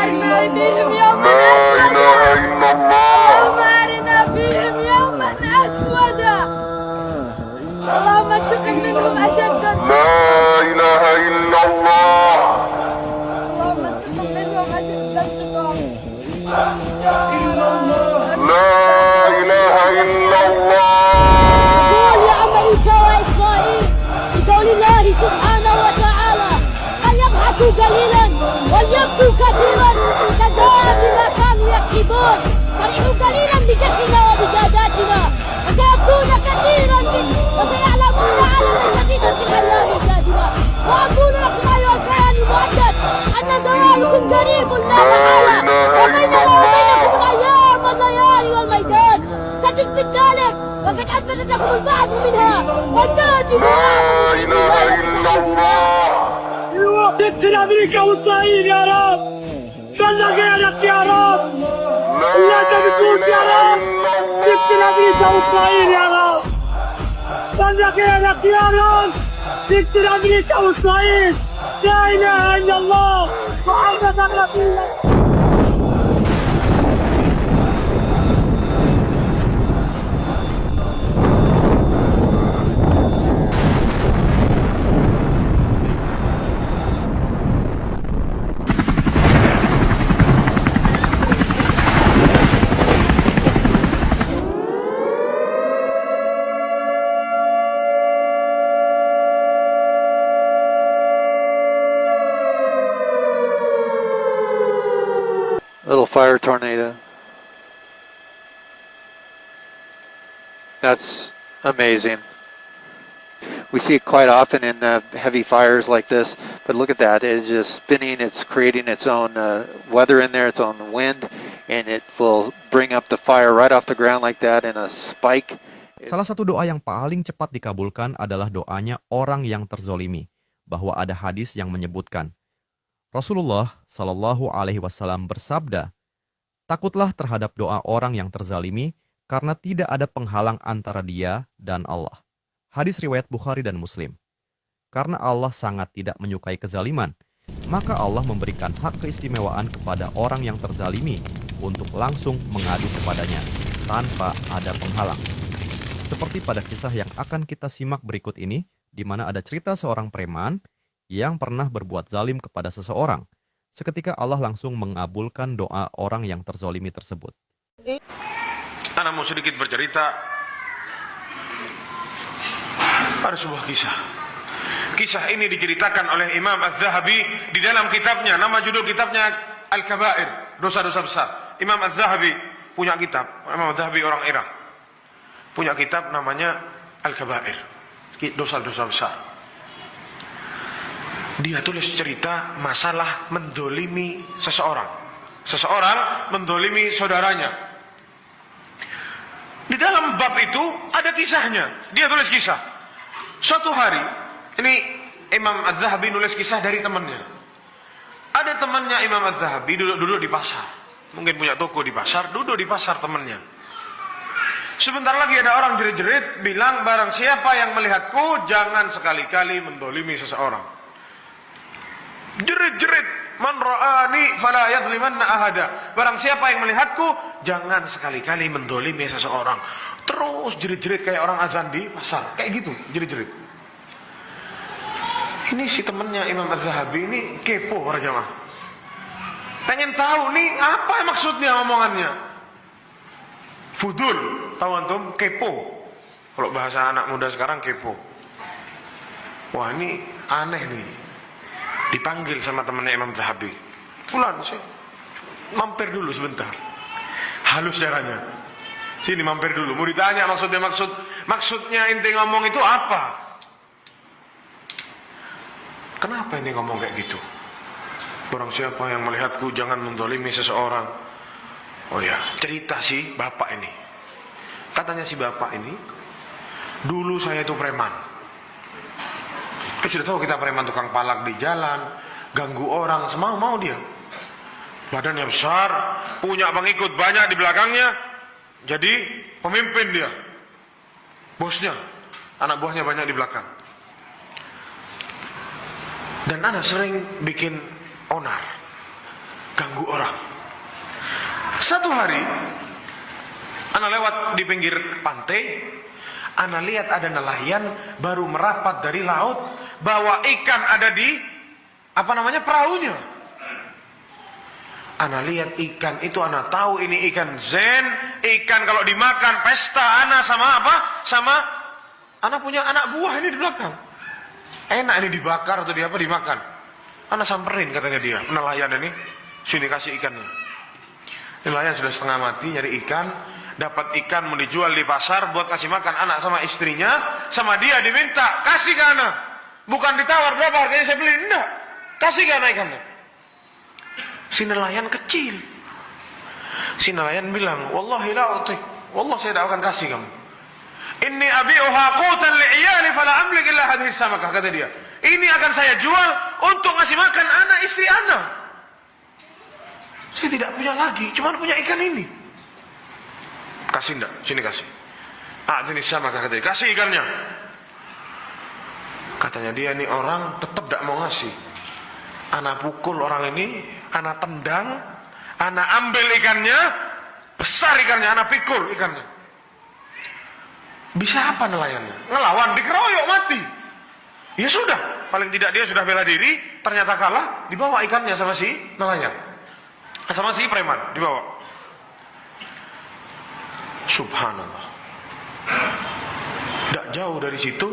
أرنا بهم يوما أسودا اللهم أرنا بهم يوما أسودا اللهم انتقم منهم أشد الانتقام إله إلا الله اللهم انتقم منهم أشد الانتقام لا إله إلا الله قول يا أمريكا وإسرائيل بقول الله سبحانه وتعالى فليضحكوا قليلا وليبكوا كثيرا جزاء بما كانوا يكسبون فرحوا قليلا بكسرنا وبجاداتنا وسيكون كثيرا وسيعلمون علما شديدا في الأيام القادمة وأقول لكم أيها الكيان المؤدد أن زوالكم قريب لا محالة وبيننا وبينكم الأيام والليالي والميدان ستثبت ذلك وقد أثبتت لكم البعض منها والناجم لا إله إلا الله تقتل امريكا واسرائيل يا رب خلى غيرك يا رب اللي انت بتقول يا رب تقتل امريكا واسرائيل يا رب خلى غيرك يا رب تقتل امريكا واسرائيل لا اله الا الله محمد رسول الله. Little fire tornado. That's amazing. We see it quite often in heavy fires like this, but look at that. It's just spinning, it's creating its own weather in there, its own wind, and it will bring up the fire right off the ground like that in a spike. Salah satu doa yang paling cepat dikabulkan adalah doanya orang yang terzolimi, bahwa ada hadis yang menyebutkan, Rasulullah Shallallahu Alaihi Wasallam bersabda, takutlah terhadap doa orang yang terzalimi karena tidak ada penghalang antara dia dan Allah. Hadis riwayat Bukhari dan Muslim. Karena Allah sangat tidak menyukai kezaliman, maka Allah memberikan hak keistimewaan kepada orang yang terzalimi untuk langsung mengadu kepadanya tanpa ada penghalang. Seperti pada kisah yang akan kita simak berikut ini, di mana ada cerita seorang preman yang pernah berbuat zalim kepada seseorang. Seketika Allah langsung mengabulkan doa orang yang terzolimi tersebut. Anak mau sedikit bercerita. Ada sebuah kisah. Kisah ini diceritakan oleh Imam Az-Zahabi di dalam kitabnya. Nama judul kitabnya Al-Kabair, dosa-dosa besar. Imam Az-Zahabi punya kitab. Imam Az-Zahabi orang Irak. Punya kitab namanya Al-Kabair, dosa-dosa besar. Dia tulis cerita masalah mendolimi seseorang. Seseorang mendolimi saudaranya. Di dalam bab itu ada kisahnya. Dia tulis kisah. Suatu hari, ini Imam Az-Zahabi nulis kisah dari temannya. Ada temannya Imam Az-Zahabi duduk di pasar. Mungkin punya toko di pasar, duduk di pasar temannya. Sebentar lagi ada orang jerit-jerit bilang, barang siapa yang melihatku jangan sekali-kali mendolimi seseorang. Jerit-jerit, man ra'ani fala yadhlimanna ahada. Barang siapa yang melihatku jangan sekali-kali mendolimi seseorang. Terus jerit-jerit kayak orang azan di pasar, kayak gitu, jerit-jerit. Ini si temennya Imam Az-Zahabi ini kepo para jamaah. Pengen tahu nih apa maksudnya omongannya. Fudul, tahu antum, kepo. Kalau bahasa anak muda sekarang kepo. Wah, ini aneh nih. Dipanggil sama temannya Imam Zahabi. Fulan, saya mampir dulu sebentar. Halus caranya. Sini mampir dulu. Mau ditanya maksudnya inti ngomong itu apa? Kenapa ini ngomong kayak gitu? Barang siapa yang melihatku jangan mendolimi seseorang. Oh ya, cerita si bapak ini. Katanya si bapak ini, dulu saya itu preman. Sudah tahu kita preman, tukang palak di jalan, ganggu orang, semau-mau dia. Badannya besar, punya pengikut banyak di belakangnya, jadi pemimpin dia. Bosnya, anak buahnya banyak di belakang. Dan ana sering bikin onar. ganggu orang. Satu hari, ana lewat di pinggir pantai, ana lihat ada nelayan baru merapat dari laut, bawa ikan ada di perahunya. Ana lihat ikan itu, ana tahu ini ikan zen, ikan kalau dimakan pesta. Ana sama ana punya anak buah ini di belakang. Enak ini dibakar atau dimakan. Ana samperin, katanya dia, nelayan ini, sini kasih ikannya. Nelayan sudah setengah mati nyari ikan, dapat ikan mau dijual di pasar buat kasih makan anak sama istrinya, sama dia diminta kasih ke anak. Bukan ditawar berapa harganya saya beli, enggak. Kasih ke anak ikannya. Si nelayan kecil. Si nelayan bilang, "Wallahi la utik. Wallah saya tidak akan kasih kamu. Inni abi'uha qutan li'iyali fala amlik illa hadhihi samakah," kata dia. Ini akan saya jual untuk ngasih makan anak istri anak. Saya tidak punya lagi, cuma punya ikan ini. Kasih enggak? Sini kasih. Jenis samakah, kata dia. Kasih ikannya. Katanya dia, ini orang tetap tidak mau ngasih. Ana pukul orang ini, ana tendang, ana ambil ikannya, besar ikannya, ana pikul ikannya. Bisa apa nelayannya? Ngelawan, dikeroyok, mati. Ya sudah, paling tidak dia sudah bela diri, ternyata kalah, dibawa ikannya sama si nelayan. Sama si preman, dibawa. Subhanallah. Tidak jauh dari situ,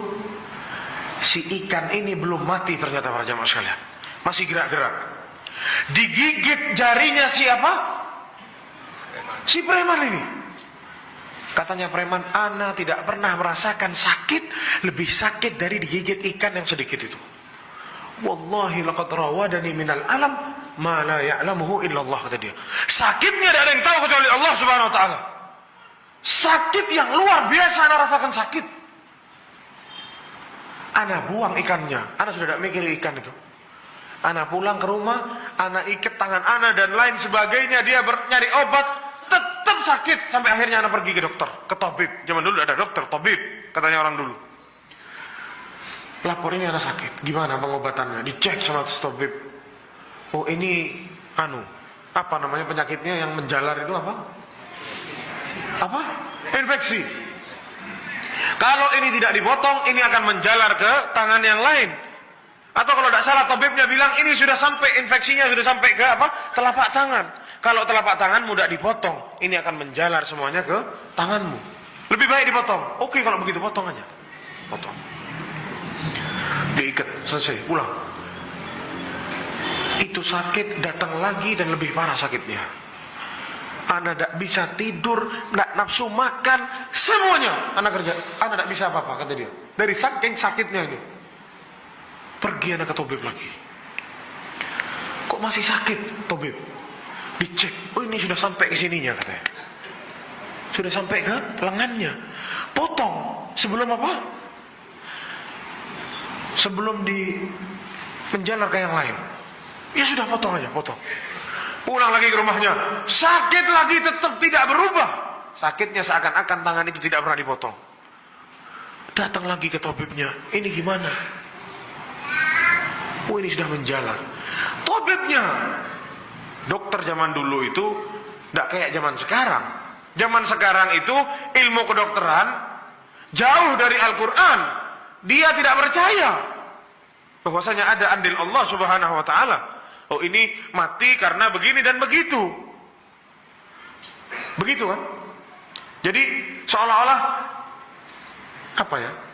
si ikan ini belum mati ternyata para jamaah sekalian. Masih gerak-gerak. Digigit jarinya siapa? Si preman ini. Katanya preman, ana tidak pernah merasakan sakit lebih sakit dari digigit ikan yang sedikit itu. Wallahi laqad rawadani minal alam ma la ya'lamuhu illallah, kata dia. Sakitnya tidak ada yang tahu kecuali Allah Subhanahu wa taala. Sakit yang luar biasa ana rasakan sakit. Ana buang ikannya, ana sudah tidak mikir ikan itu. Ana pulang ke rumah, ana ikat tangan ana dan lain sebagainya, dia nyari obat, tetap sakit sampai akhirnya ana pergi ke dokter, ke tabib. Zaman dulu ada dokter, tabib, katanya orang dulu. Lapor ini ana sakit, gimana pengobatannya? Dicek sama tabib. Oh ini penyakitnya yang menjalar itu apa? Infeksi. Kalau ini tidak dipotong, ini akan menjalar ke tangan yang lain. Atau kalau tidak salah, tabibnya bilang ini sudah sampai, infeksinya sudah sampai ke telapak tangan. Kalau telapak tangan mudah dipotong, ini akan menjalar semuanya ke tanganmu. Lebih baik dipotong. Oke, kalau begitu potong aja. Potong. Diikat, selesai, pulang. Itu sakit datang lagi dan lebih parah sakitnya. Anda tidak bisa tidur, tidak nafsu makan, semuanya Anda kerja. Anda tidak bisa apa-apa, kata dia. Dari saking sakitnya ini. Pergi Anda ke tabib lagi. Kok masih sakit, tabib? Dicek, oh ini sudah sampai ke sininya, katanya. Sudah sampai ke lengannya. Potong. Sebelum apa? Sebelum menjalar ke yang lain. Ya sudah, potong aja, potong. Pulang lagi ke rumahnya, sakit lagi, tetap tidak berubah. Sakitnya seakan-akan tangan itu tidak pernah dipotong. Datang lagi ke tabibnya, ini gimana? Oh ini sudah menjalar. Tabibnya, dokter zaman dulu itu tidak kayak zaman sekarang. Zaman sekarang itu ilmu kedokteran jauh dari Al-Quran. Dia tidak percaya bahwasanya ada andil Allah Subhanahu wa taala. Oh ini mati karena begini dan begitu. Begitu kan? Jadi seolah-olah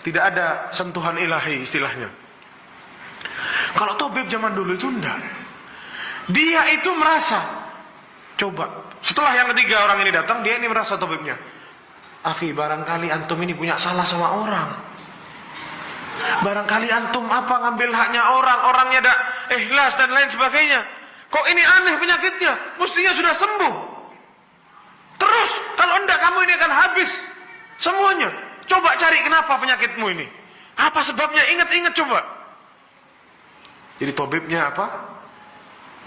tidak ada sentuhan ilahi istilahnya. Kalau tabib zaman dulu itu enggak. Dia itu merasa, coba setelah yang ketiga orang ini datang, dia ini merasa tabibnya, akhi, barangkali antum ini punya salah sama orang. Barangkali antum ngambil haknya orang, orangnya ada ikhlas dan lain sebagainya. Kok ini aneh penyakitnya, mestinya sudah sembuh. Terus kalau enggak kamu ini akan habis semuanya. Coba cari kenapa penyakitmu ini, apa sebabnya, ingat-ingat coba. Jadi tabibnya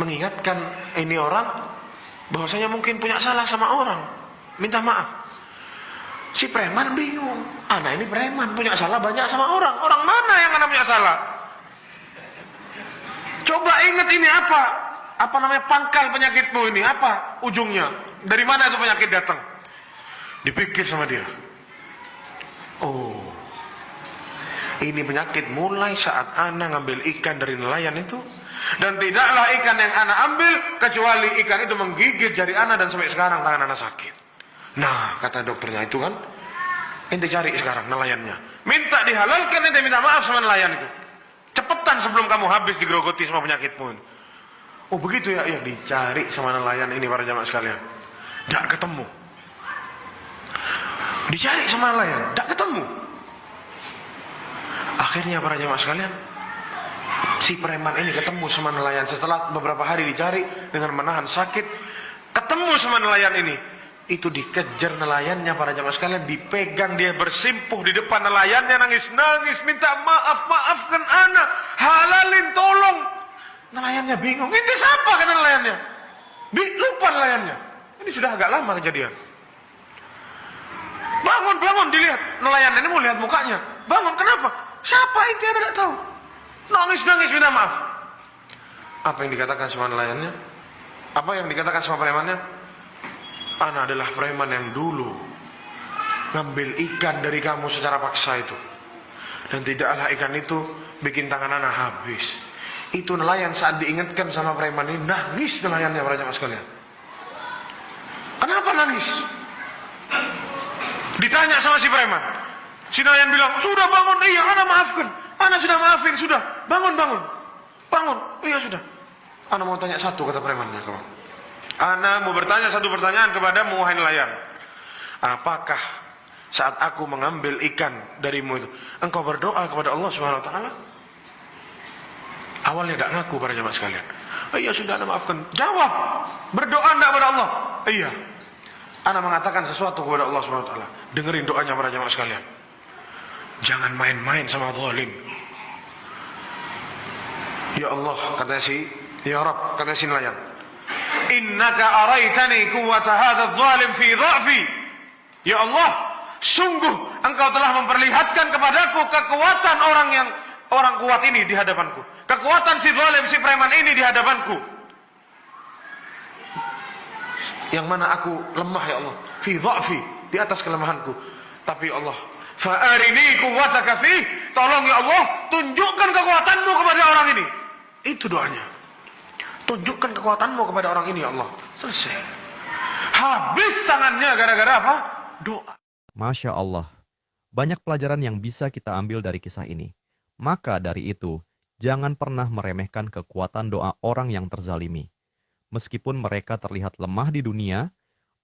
mengingatkan ini orang bahwasanya mungkin punya salah sama orang, minta maaf. Si preman bingung, anak ini preman punya salah banyak sama orang. Orang mana yang anak punya salah? Coba ingat ini apa? Apa namanya pangkal penyakitmu ini? Apa ujungnya? Dari mana itu penyakit datang? Dipikir sama dia. Oh, ini penyakit mulai saat ana ngambil ikan dari nelayan itu. Dan tidaklah ikan yang ana ambil kecuali ikan itu menggigit jari ana dan sampai sekarang tangan ana sakit. Nah, kata dokternya itu kan, ente cari sekarang nelayannya. Minta dihalalkan, ente minta maaf sama nelayan itu. Cepetan sebelum kamu habis digerogoti sama penyakitmu ini. Oh begitu ya, ya dicari sama nelayan ini para jamaah sekalian. Tidak ketemu. Dicari sama nelayan, tidak ketemu. Akhirnya para jamaah sekalian, si preman ini ketemu sama nelayan. Setelah beberapa hari dicari dengan menahan sakit, ketemu sama nelayan ini. Itu dikejar nelayannya para jamaah sekalian, dipegang, dia bersimpuh di depan nelayannya, nangis-nangis, minta maaf, maafkan anak, halalin, tolong. Nelayannya bingung, ini siapa kata nelayannya? Lupa nelayannya. Ini sudah agak lama kejadian. Bangun, bangun, dilihat. Nelayan ini mau lihat mukanya. Bangun, kenapa? Siapa itu? Anda tidak tahu. Nangis-nangis minta maaf. Apa yang dikatakan sama nelayannya? Apa yang dikatakan sama premannya? Ana adalah preman yang dulu ngambil ikan dari kamu secara paksa itu. Dan tidaklah ikan itu bikin tangan ana habis. Itu nelayan saat diingatkan sama preman ini, nangis nelayannya para jamaah sekalian. Kenapa nangis? Ditanya sama si preman. Si nelayan bilang, sudah bangun, iya ana maafkan. Ana sudah maafin, sudah. Bangun, bangun. Bangun, iya sudah. Ana mau tanya satu, kata premannya. Ana mau bertanya satu pertanyaan kepadamu, wahai nelayan. Apakah saat aku mengambil ikan darimu itu, engkau berdoa kepada Allah Subhanahu wa taala? Awalnya tidak ngaku para jamaah sekalian. Iya sudah, ana maafkan. Jawab, berdoa tidak kepada Allah? Iya. Ana mengatakan sesuatu kepada Allah Subhanahu wa taala. Dengerin doanya para jamaah sekalian. Jangan main-main sama zalim. Ya Allah, kata si, ya Rabb, kata si nelayan. Innaka araitani quwwata hadha zalim fi dha'fi. Ya Allah, sungguh engkau telah memperlihatkan kepadaku kekuatan orang kuat ini di hadapanku. Kekuatan si zalim, si preman ini di hadapanku. Yang mana aku lemah ya Allah. Fi dha'fi, di atas kelemahanku. Tapi Allah, fa'arini quwwataka fi, tolong ya Allah, tunjukkan kekuatanmu kepada orang ini. Itu doanya. Tunjukkan kekuatanmu kepada orang ini ya Allah. Selesai. Habis tangannya gara-gara apa? Doa. Masya Allah. Banyak pelajaran yang bisa kita ambil dari kisah ini. Maka dari itu, jangan pernah meremehkan kekuatan doa orang yang terzalimi. Meskipun mereka terlihat lemah di dunia,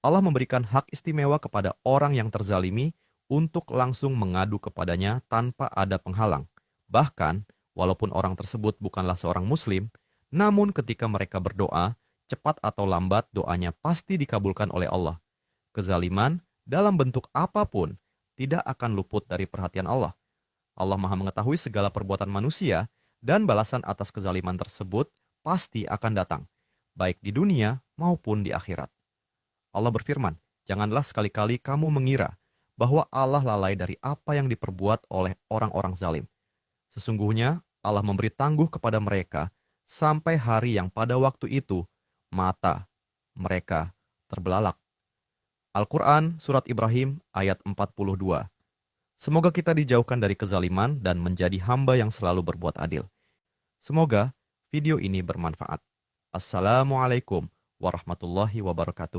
Allah memberikan hak istimewa kepada orang yang terzalimi untuk langsung mengadu kepadanya tanpa ada penghalang. Bahkan, walaupun orang tersebut bukanlah seorang muslim, namun ketika mereka berdoa, cepat atau lambat doanya pasti dikabulkan oleh Allah. Kezaliman dalam bentuk apapun tidak akan luput dari perhatian Allah. Allah Maha mengetahui segala perbuatan manusia dan balasan atas kezaliman tersebut pasti akan datang, baik di dunia maupun di akhirat. Allah berfirman, janganlah sekali-kali kamu mengira bahwa Allah lalai dari apa yang diperbuat oleh orang-orang zalim. Sesungguhnya Allah memberi tangguh kepada mereka sampai hari yang pada waktu itu mata mereka terbelalak. Al-Quran Surat Ibrahim ayat 42. Semoga kita dijauhkan dari kezaliman dan menjadi hamba yang selalu berbuat adil. Semoga video ini bermanfaat. Assalamualaikum warahmatullahi wabarakatuh.